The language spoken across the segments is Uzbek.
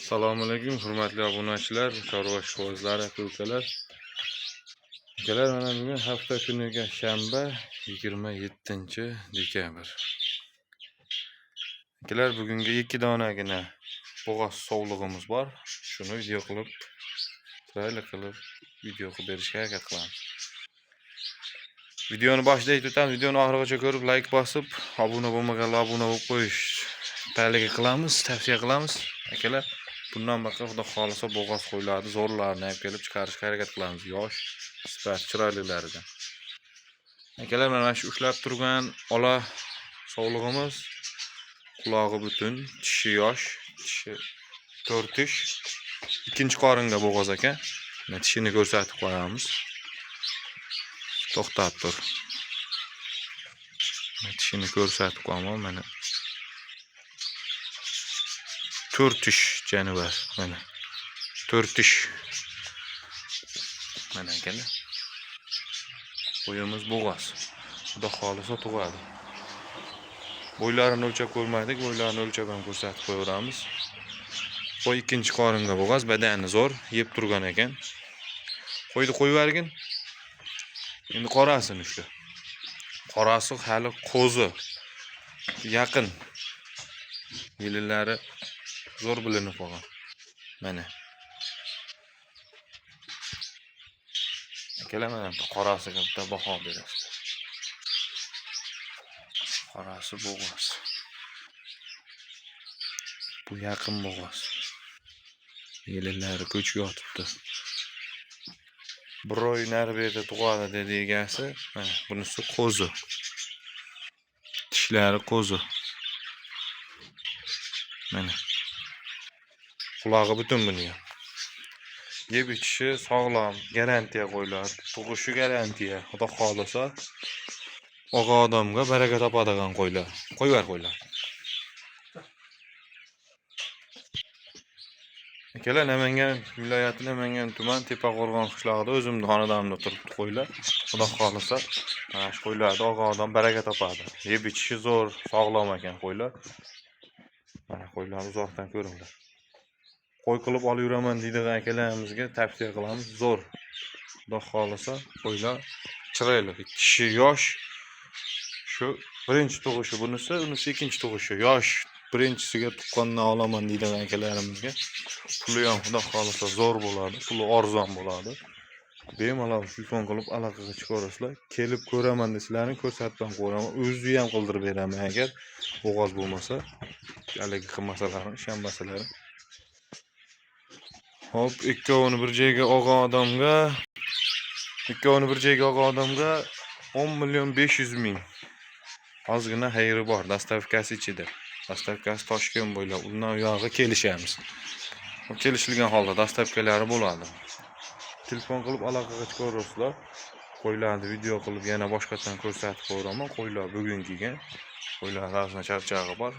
Assalomu alaykum, hurmatli obunachilar, chorva ishqibozlari, aka-ukalar. Akalar, mana bugun hafta kuniga shanba 27-dekabr. Akalar, bugungi 2 donagina bo'g'oz sovlig'imiz bor. Shuni video qilib, chiroyli qilib video qilib berishga harakat qilamiz. Videoni boshida aytib o'tamiz, videoni oxirigacha ko'rib, like bosib, obuna bo'lmaganlar obuna bo'lib qo'yish tavsiya qilamiz. Akalar, bundan baqa xudo xolisa bo'g'oz qo'ylarni zo'rlarni olib kelib chiqarishga harakat qilamiz. Yosh, sifat chiroylilaridan. Akalar, mana shu ushlab turgan ola sovlig'imiz qulog'i butun, tishi yosh, tishi 4 tish. Ikkinchi qoringa bo'g'oz ekan. Mana tishini ko'rsatib qo'yamiz. To'xtab tur. Tishini ko'rsatib qo'yaman mana. 4 tish jonivar mana. 4 tish. Mana akalar. Qo'yimiz bo'g'oz. Xudo xolisa tug'adi. Bo'ylarini o'lchab ko'rmaydik, bo'ylarini o'lchab ham ko'rsatib qo'yamiz. Qo'y ikkinchi qoringa bo'g'oz, badani zo'r, yeb turgan ekan. Qo'yni qo'yib yuborgin. Endi qorasini ushla. Qorasi hali qo'zi. Yaqin. Yillari zo'r bilinib qolgan. Mana. Akalar, mana qorasiga bitta baho berasiz. Qorasi bo'g'oz. Bu yaqin bo'g'oz. Yillari ko'chib yotibdi. Bir oy nari berda tug'adi dedi egasi. Mana bunisi qo'zi. Tishlari qo'zi. Mana. Qulog'i butun buni ham. Yeb ichishi sog'lom, garantiya qo'yiladi. Tug'ishi garantiya. Xudo xolisa og'a odamga baraka topadigan qo'ylar. Qo'yvar qo'ylar. Akalar, Namangan viloyati Namangan tuman Tepaqo'rg'on qishlog'ida o'zimning xonadonimda turibdi qo'ylar. Xudo xolisa mana shu qo'ylarda og'a odam baraka topadi. Yeb ichishi zo'r, sog'lom ekan qo'ylar. Mana qo'ylarni uzoqdan ko'ringlar. Qo'y qilib olib yuraman deydigan akalarimizga tavsiya qilamiz. Zo'r. Xudo xolisa qo'ylar chiroyli, tishi yosh. Shu birinchi tug'ishi bunisi ikkinchi tug'ishi. Yosh birinchisiga tuqqandan olaman deydigan akalarimizga puli ham xudo xolisa zo'r bo'ladi, puli arzon bo'ladi. Bemalol telefon qilib aloqaga chiqarasizlar. Kelib ko'raman desalarini ko'rsatib ham qo'yaman. O'zi ham qildirib beraman agar bo'g'oz bo'lmasa. Haligi qilmasalarni, ishonmasalar. Hop, ikkovini bir joyga og'a odamga 10.500.000. Ozgina xayri bor, dastavkasi ichida. Dastavkasi Toshkent bo'ylab, undan u yoqqa kelishamiz. Kelishilgan holda dastavkalari bo'ladi. Telefon qilib aloqaga chiqarasizlar. Qo'ylarni video qilib yana boshqatdan ko'rsatib qo'yaman. Qo'ylar bugun kelgan. Qo'ylar rasman charchag'i bor.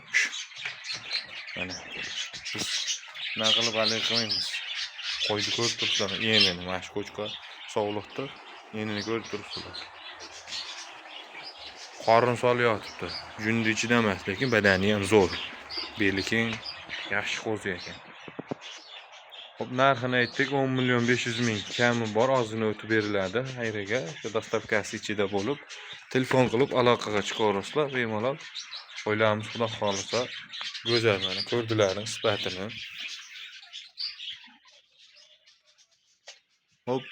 Mana biz nima qilib hali qilmaymiz. Qo'yni ko'rib turibsizlar. Yenini mana shu ko'chqa sovliqda yenini ko'rib turibsizlar. Qorin solyotibdi. Jundi ichida emas, lekin badani ham zo'r. Beli keng, yaxshi qo'zi ekan. Hop, narxini aytdik, 10.500.000 kami bor, ozgina o'tib beriladi xayriga. Shu dastavkasi ichida bo'lib, telefon qilib aloqaga chiqarasizlar, bemalol. Qo'ylarimiz xudo xolisa go'zal, mana ko'rdilaring sifatini. Hop,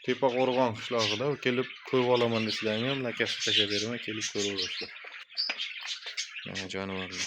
Tepaqo'rg'on qishlog'ida kelib ko'rib olaman desalaring ham nakasi tashlab beraman, kelib ko'raverasizlar. Mana jonivorlar.